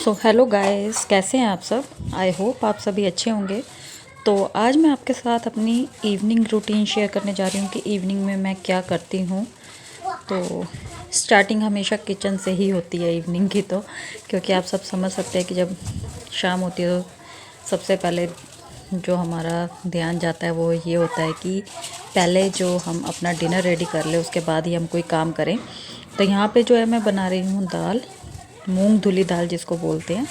So hello guys, कैसे हैं आप सब। आई होप आप सभी अच्छे होंगे। तो आज मैं आपके साथ अपनी इवनिंग रूटीन शेयर करने जा रही हूँ कि इवनिंग में मैं क्या करती हूँ। तो स्टार्टिंग हमेशा किचन से ही होती है इवनिंग की, तो क्योंकि आप सब समझ सकते हैं कि जब शाम होती है तो सबसे पहले जो हमारा ध्यान जाता है वो ये होता है कि पहले जो हम अपना डिनर रेडी कर ले, उसके बाद ही हम कोई काम करें। तो यहाँ पे जो है मैं बना रही हूँ दाल, मूंग धुली दाल जिसको बोलते हैं।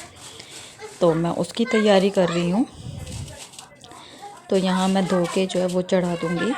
तो मैं उसकी तैयारी कर रही हूँ। तो यहाँ मैं धो के जो है वो चढ़ा दूँगी।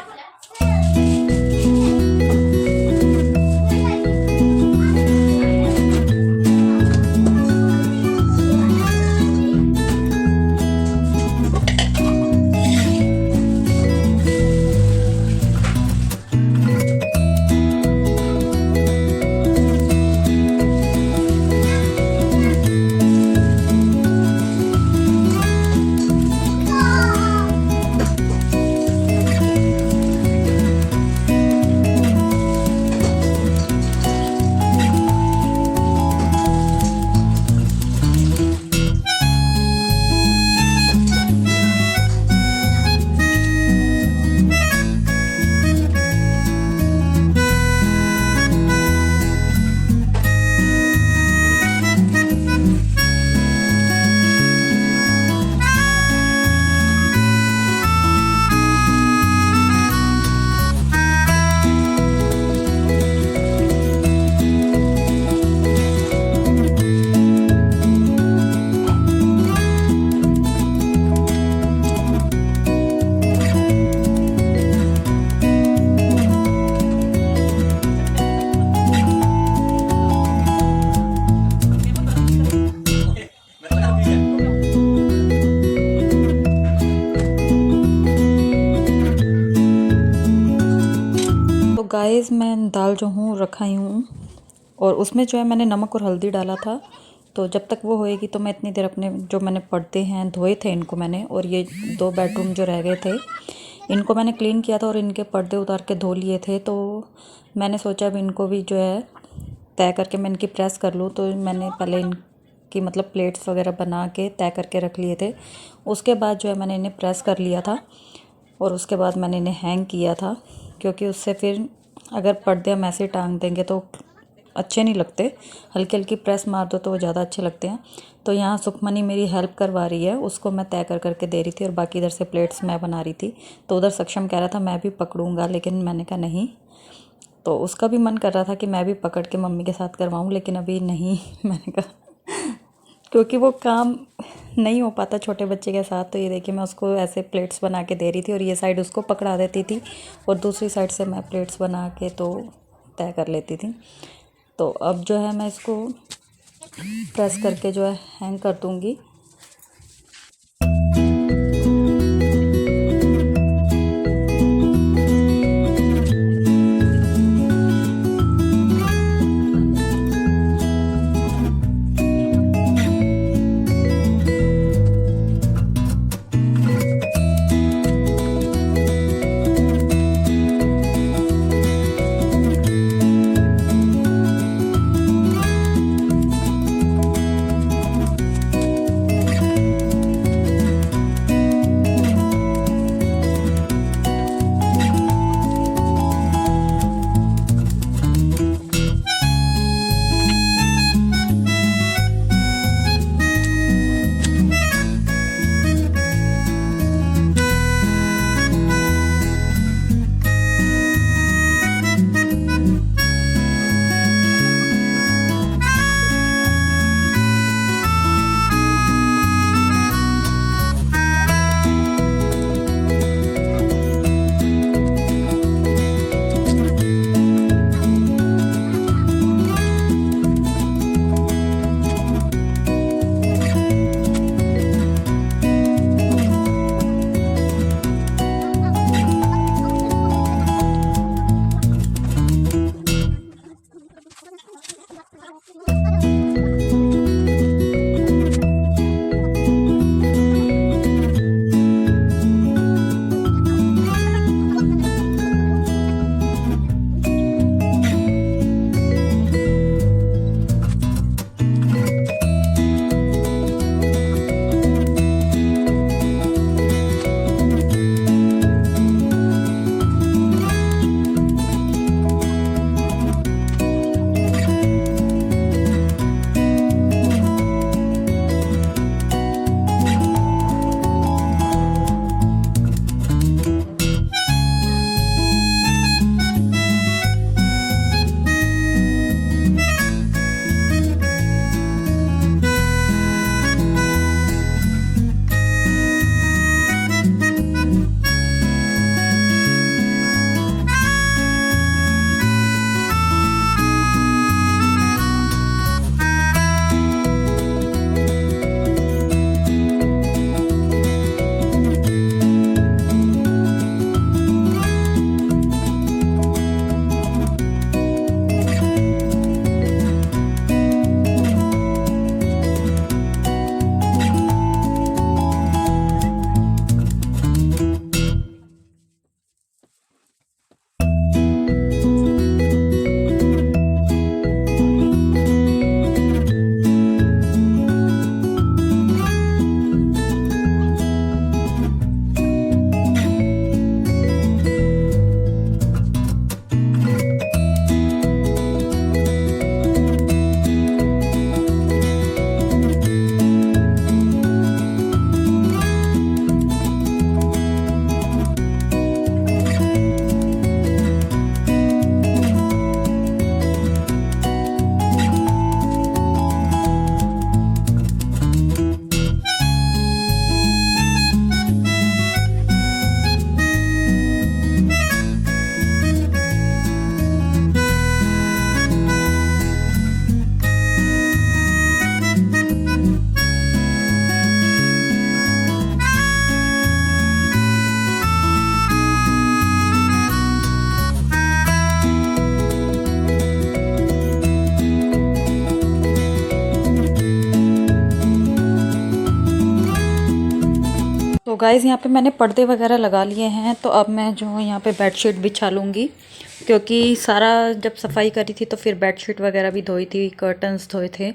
तो गाइस, मैं दाल जो हूँ रखाई हूँ और उसमें जो है मैंने नमक और हल्दी डाला था। तो जब तक वो होएगी तो मैं इतनी देर अपने जो मैंने पर्दे हैं धोए थे इनको मैंने, और ये 2 बेडरूम जो रह गए थे इनको मैंने क्लीन किया था और इनके पर्दे उतार के धो लिए थे। तो मैंने सोचा अब इनको भी जो है तय करके मैं इनकी प्रेस कर लूँ। तो मैंने पहले इनकी मतलब प्लेट्स वगैरह बना के तय करके रख लिए थे। उसके बाद जो है मैंने इन्हें प्रेस कर लिया था और उसके बाद मैंने इन्हें हैंग किया था, क्योंकि उससे फिर अगर पर्दे हम ऐसे टांग देंगे तो अच्छे नहीं लगते। हल्की हल्की प्रेस मार दो तो वो ज़्यादा अच्छे लगते हैं। तो यहाँ सुखमनी मेरी हेल्प करवा रही है, उसको मैं तय कर करके दे रही थी और बाकी इधर से प्लेट्स मैं बना रही थी। तो उधर सक्षम कह रहा था मैं भी पकड़ूंगा, लेकिन मैंने कहा नहीं। तो उसका भी मन कर रहा था कि मैं भी पकड़ के मम्मी के साथ करवाऊँ, लेकिन अभी नहीं मैंने कहा क्योंकि वो काम नहीं हो पाता छोटे बच्चे के साथ। तो ये देखिए मैं उसको ऐसे प्लेट्स बना के दे रही थी और ये साइड उसको पकड़ा देती थी और दूसरी साइड से मैं प्लेट्स बना के तो तय कर लेती थी। तो अब जो है मैं इसको प्रेस करके जो है हैंग कर दूँगी। गाइज़ यहाँ पे मैंने पर्दे वगैरह लगा लिए हैं, तो अब मैं जो यहाँ पे बेडशीट बिछा लूँगी, क्योंकि सारा जब सफाई करी थी तो फिर बेडशीट वगैरह भी धोई थी, कर्टन्स धोए थे।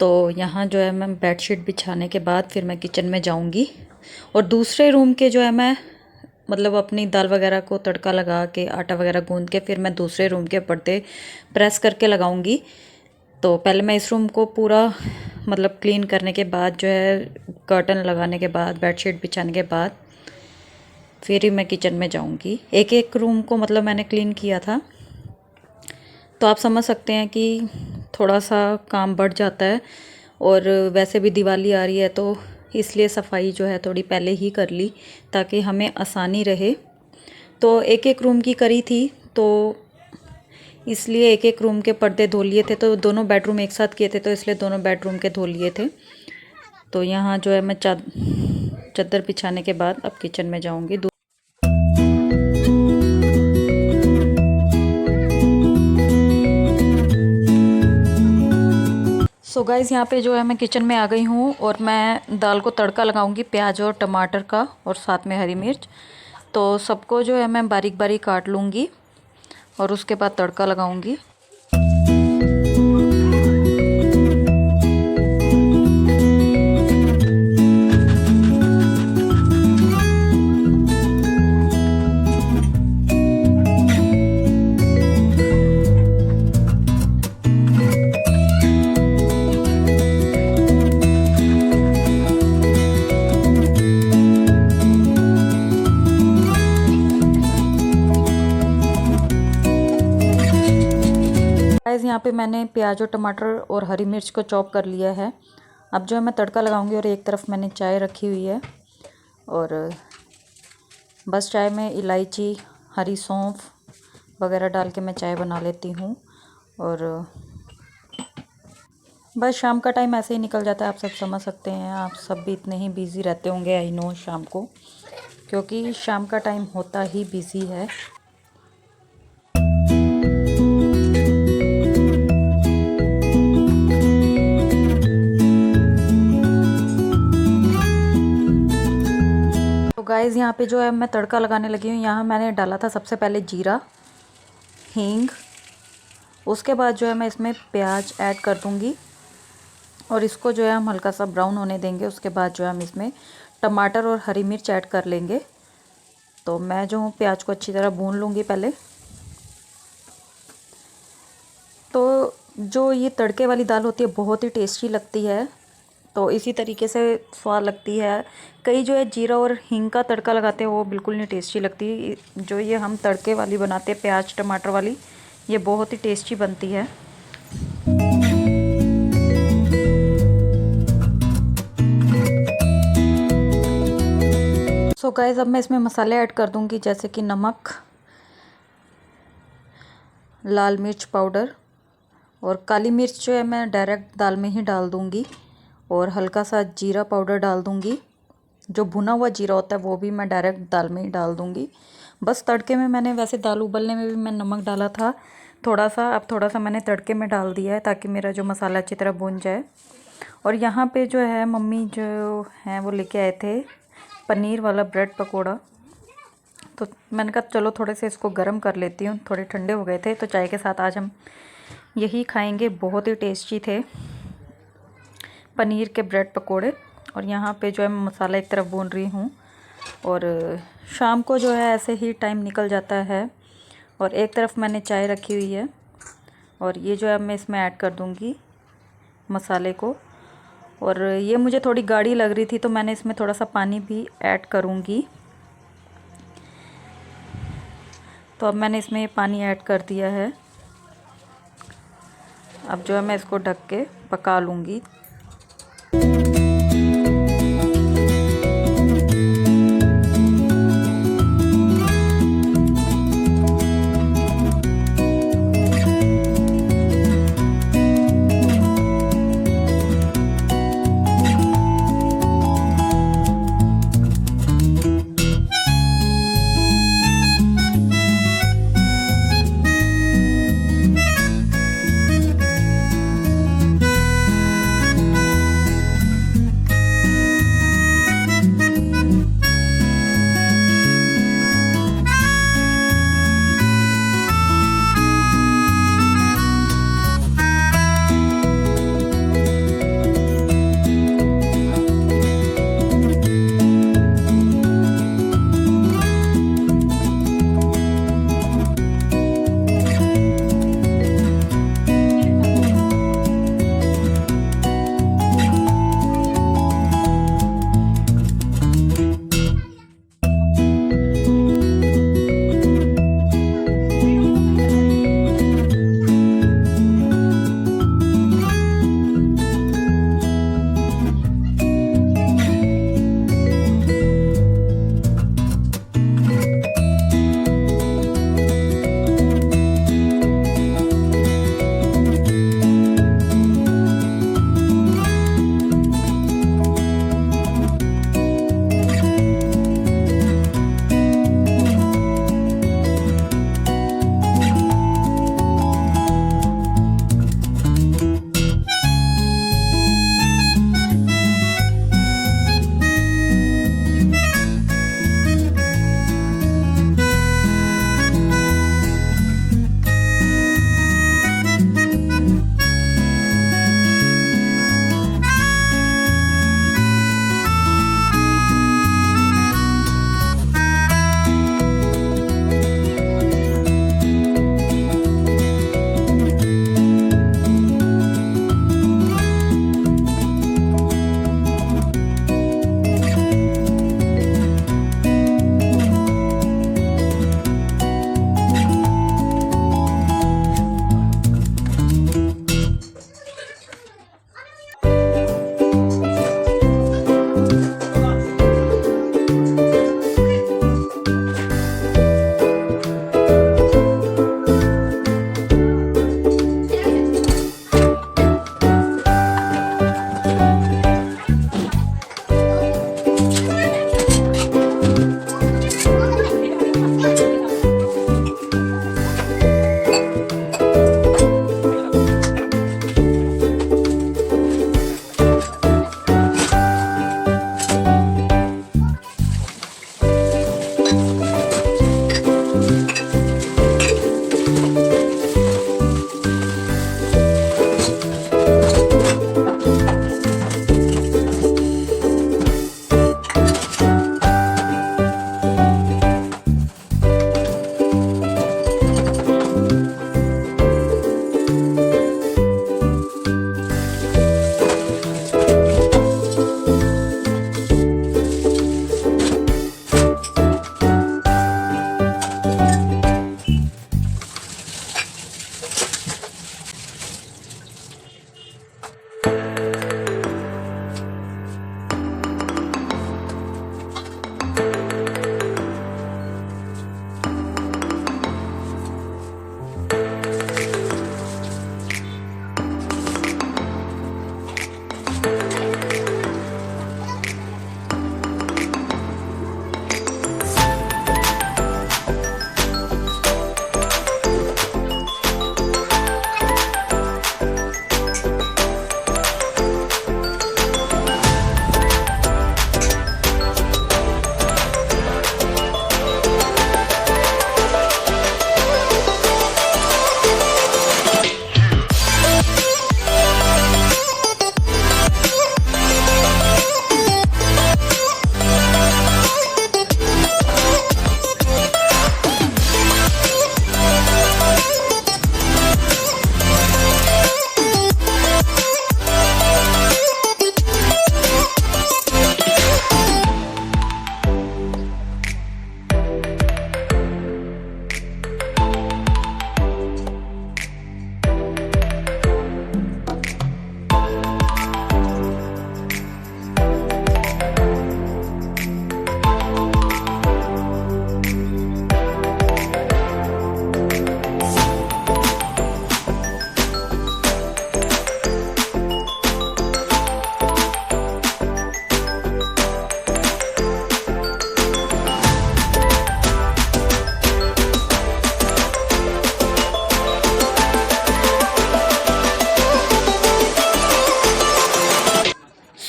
तो यहाँ जो है मैं बेडशीट बिछाने के बाद फिर मैं किचन में जाऊँगी और दूसरे रूम के जो है मैं मतलब अपनी दाल वगैरह को तड़का लगा के आटा वगैरह गूँध के फिर मैं दूसरे रूम के पर्दे प्रेस करके लगाऊँगी। तो पहले मैं इस रूम को पूरा मतलब क्लीन करने के बाद जो है कर्टन लगाने के बाद बेडशीट बिछाने के बाद फिर ही मैं किचन में जाऊंगी। एक एक रूम को मतलब मैंने क्लीन किया था, तो आप समझ सकते हैं कि थोड़ा सा काम बढ़ जाता है। और वैसे भी दिवाली आ रही है तो इसलिए सफाई जो है थोड़ी पहले ही कर ली ताकि हमें आसानी रहे। तो एक एक रूम की करी थी, तो इसलिए एक एक रूम के पर्दे धो लिए थे। तो दोनों बेडरूम एक साथ किए थे, तो इसलिए दोनों बेडरूम के धो लिए थे। तो यहाँ जो है मैं चादर बिछाने के बाद अब किचन में जाऊँगी। सो गाइज़ यहाँ पे जो है मैं किचन में आ गई हूँ और मैं दाल को तड़का लगाऊंगी प्याज और टमाटर का और साथ में हरी मिर्च। तो सबको जो है मैं बारीक बारीक काट लूँगी और उसके बाद तड़का लगाऊंगी। यहाँ पे मैंने प्याज और टमाटर और हरी मिर्च को चॉप कर लिया है। अब जो है मैं तड़का लगाऊंगी और एक तरफ मैंने चाय रखी हुई है और बस चाय में इलायची, हरी सौंफ वगैरह डाल के मैं चाय बना लेती हूँ। और बस शाम का टाइम ऐसे ही निकल जाता है, आप सब समझ सकते हैं। आप सब भी इतने ही बिज़ी रहते होंगे, आई नो, शाम को, क्योंकि शाम का टाइम होता ही बिज़ी है। गाइज़ यहाँ पे जो है मैं तड़का लगाने लगी हूँ। यहाँ मैंने डाला था सबसे पहले जीरा, हींग, उसके बाद जो है मैं इसमें प्याज ऐड कर दूँगी और इसको जो है हम हल्का सा ब्राउन होने देंगे। उसके बाद जो है हम इसमें टमाटर और हरी मिर्च ऐड कर लेंगे। तो मैं जो हूँ प्याज को अच्छी तरह भून लूँगी पहले। तो जो ये तड़के वाली दाल होती है बहुत ही टेस्टी लगती है, तो इसी तरीके से स्वाद लगती है। कई जो है जीरा और हींग का तड़का लगाते हैं वो बिल्कुल नहीं टेस्टी लगती। जो ये हम तड़के वाली बनाते हैं प्याज टमाटर वाली, ये बहुत ही टेस्टी बनती है। सो गाइस अब मैं इसमें मसाले ऐड कर दूंगी, जैसे कि नमक, लाल मिर्च पाउडर और काली मिर्च जो है मैं डायरेक्ट दाल में ही डाल दूंगी और हल्का सा जीरा पाउडर डाल दूंगी। जो भुना हुआ जीरा होता है वो भी मैं डायरेक्ट दाल में ही डाल दूंगी। बस तड़के में मैंने, वैसे दाल उबलने में भी मैं नमक डाला था थोड़ा सा, अब थोड़ा सा मैंने तड़के में डाल दिया है ताकि मेरा जो मसाला अच्छी तरह भुन जाए। और यहाँ पे जो है मम्मी जो हैं वो लेके आए थे पनीर वाला ब्रेड पकौड़ा। तो मैंने कहा चलो थोड़े से इसको गर्म कर लेती हूँ, थोड़े ठंडे हो गए थे तो चाय के साथ आज हम यही खाएंगे। बहुत ही टेस्टी थे पनीर के ब्रेड पकोड़े। और यहाँ पे जो है मैं मसाला एक तरफ भून रही हूँ और शाम को जो है ऐसे ही टाइम निकल जाता है। और एक तरफ मैंने चाय रखी हुई है और ये जो है मैं इसमें ऐड कर दूँगी मसाले को। और ये मुझे थोड़ी गाढ़ी लग रही थी तो मैंने इसमें थोड़ा सा पानी भी ऐड करूँगी। तो अब मैंने इसमें पानी ऐड कर दिया है। अब जो है मैं इसको ढक के पका लूँगी।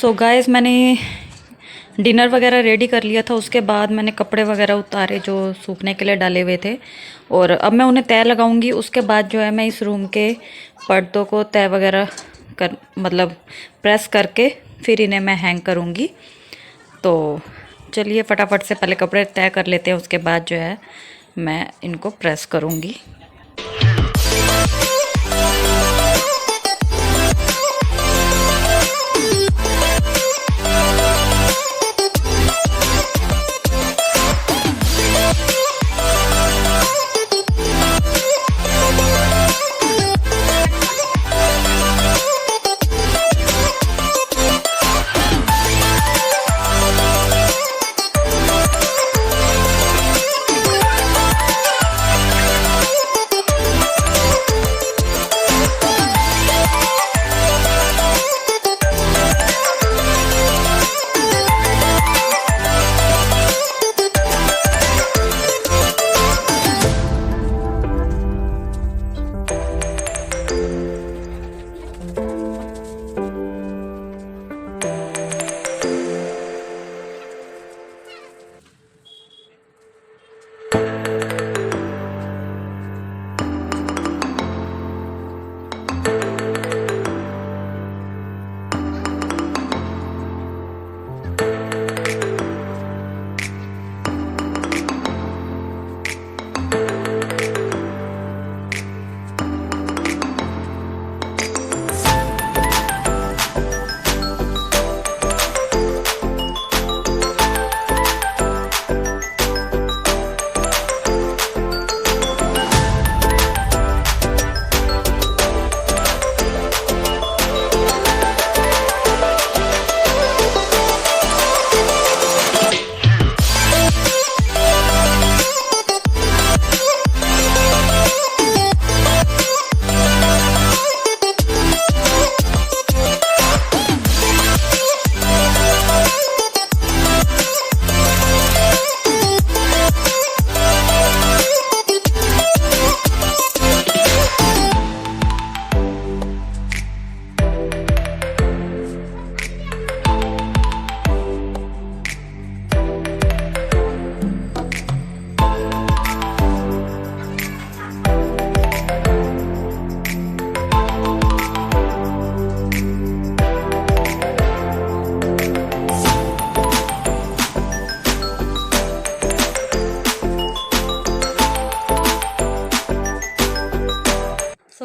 सो गाइस मैंने डिनर वगैरह रेडी कर लिया था। उसके बाद मैंने कपड़े वगैरह उतारे जो सूखने के लिए डाले हुए थे, और अब मैं उन्हें तय लगाऊंगी। उसके बाद जो है मैं इस रूम के पर्दों को तय वगैरह कर मतलब प्रेस करके फिर इन्हें मैं हैंग करूँगी। तो चलिए फटाफट से पहले कपड़े तय कर लेते हैं, उसके बाद जो है मैं इनको प्रेस करूँगी।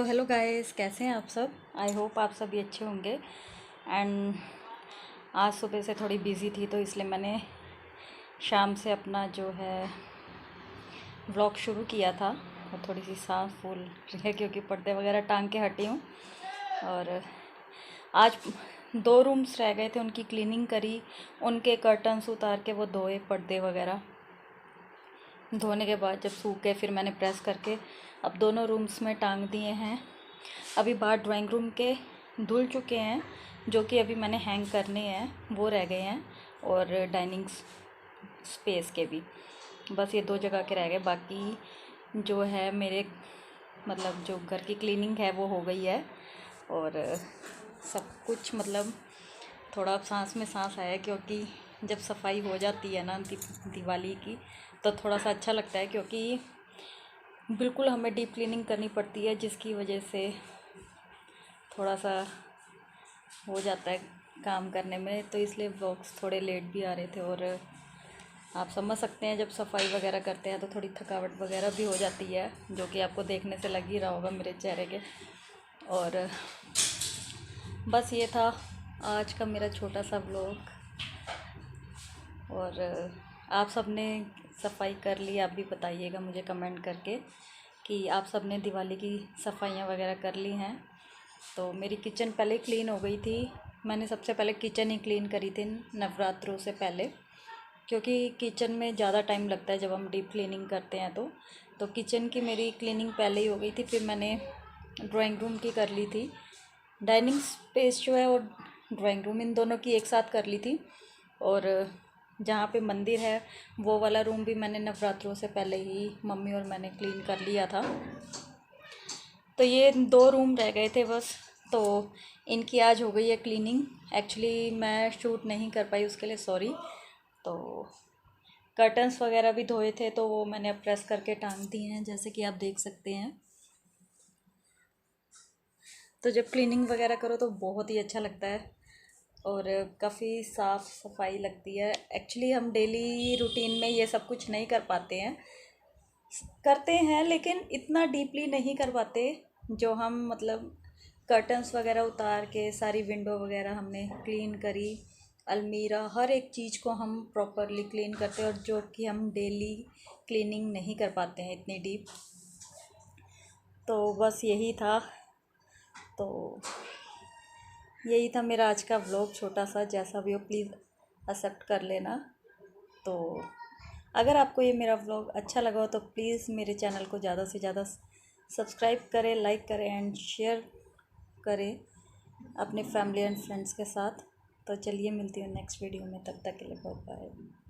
हेलो गाइस, कैसे हैं आप सब? आई होप आप सभी अच्छे होंगे। एंड आज सुबह से थोड़ी बिज़ी थी, तो इसलिए मैंने शाम से अपना जो है व्लॉग शुरू किया था। और थोड़ी सी सांस फूल है क्योंकि पर्दे वगैरह टांग के हटी हूँ। और आज 2 रूम्स रह गए थे, उनकी क्लीनिंग करी, उनके कर्टन्स उतार के वो धोए, पर्दे वगैरह धोने के बाद जब सूखे फिर मैंने प्रेस करके अब दोनों रूम्स में टांग दिए हैं। अभी बाहर ड्राइंग रूम के धुल चुके हैं, जो कि अभी मैंने हैंग करने हैं, वो रह गए हैं। और डाइनिंग स्पेस के भी बस ये 2 जगह के रह गए। बाकी जो है मेरे मतलब जो घर की क्लीनिंग है वो हो गई है। और सब कुछ मतलब थोड़ा अब सांस में सांस आया, क्योंकि जब सफाई हो जाती है ना दिवाली की, तो थोड़ा सा अच्छा लगता है, क्योंकि बिल्कुल हमें डीप क्लीनिंग करनी पड़ती है, जिसकी वजह से थोड़ा सा हो जाता है काम करने में। तो इसलिए व्लॉग्स थोड़े लेट भी आ रहे थे। और आप समझ सकते हैं जब सफाई वगैरह करते हैं तो थोड़ी थकावट वगैरह भी हो जाती है, जो कि आपको देखने से लग ही रहा होगा मेरे चेहरे के। और बस ये था आज का मेरा छोटा सा व्लॉग। और आप सब ने सफाई कर ली? आप भी बताइएगा मुझे कमेंट करके कि आप सब ने दिवाली की सफाइयाँ वगैरह कर ली हैं। तो मेरी किचन पहले क्लीन हो गई थी। मैंने सबसे पहले किचन ही क्लीन करी थी नवरात्रों से पहले, क्योंकि किचन में ज़्यादा टाइम लगता है जब हम डीप क्लीनिंग करते हैं। तो किचन की मेरी क्लीनिंग पहले ही हो गई थी। फिर मैंने ड्राइंग रूम की कर ली थी, डाइनिंग स्पेस जो है और ड्राइंग रूम, इन दोनों की एक साथ कर ली थी। और जहाँ पे मंदिर है वो वाला रूम भी मैंने नवरात्रों से पहले ही मम्मी और मैंने क्लीन कर लिया था। तो ये 2 रूम रह गए थे बस तो इनकी आज हो गई है क्लीनिंग। एक्चुअली मैं शूट नहीं कर पाई, उसके लिए सॉरी। तो कर्टन्स वगैरह भी धोए थे तो वो मैंने अब प्रेस करके टांग दिए हैं, जैसे कि आप देख सकते हैं। तो जब क्लीनिंग वगैरह करो तो बहुत ही अच्छा लगता है और काफ़ी साफ़ सफाई लगती है। एक्चुअली हम डेली रूटीन में ये सब कुछ नहीं कर पाते हैं, करते हैं लेकिन इतना डीपली नहीं कर पाते। जो हम मतलब कर्टन्स वगैरह उतार के सारी विंडो वगैरह हमने क्लीन करी, अलमीरा, हर एक चीज़ को हम प्रॉपरली क्लीन करते हैं, और जो कि हम डेली क्लीनिंग नहीं कर पाते हैं इतनी डीप। तो बस यही था। तो यही था मेरा आज का व्लॉग, छोटा सा, जैसा भी हो प्लीज़ एक्सेप्ट कर लेना। तो अगर आपको ये मेरा व्लॉग अच्छा लगा हो तो प्लीज़ मेरे चैनल को ज़्यादा से ज़्यादा सब्सक्राइब करें, लाइक करें एंड शेयर करें अपने फैमिली एंड फ्रेंड्स के साथ। तो चलिए मिलती हूँ नेक्स्ट वीडियो में, तब तक के लिए बाय बाय।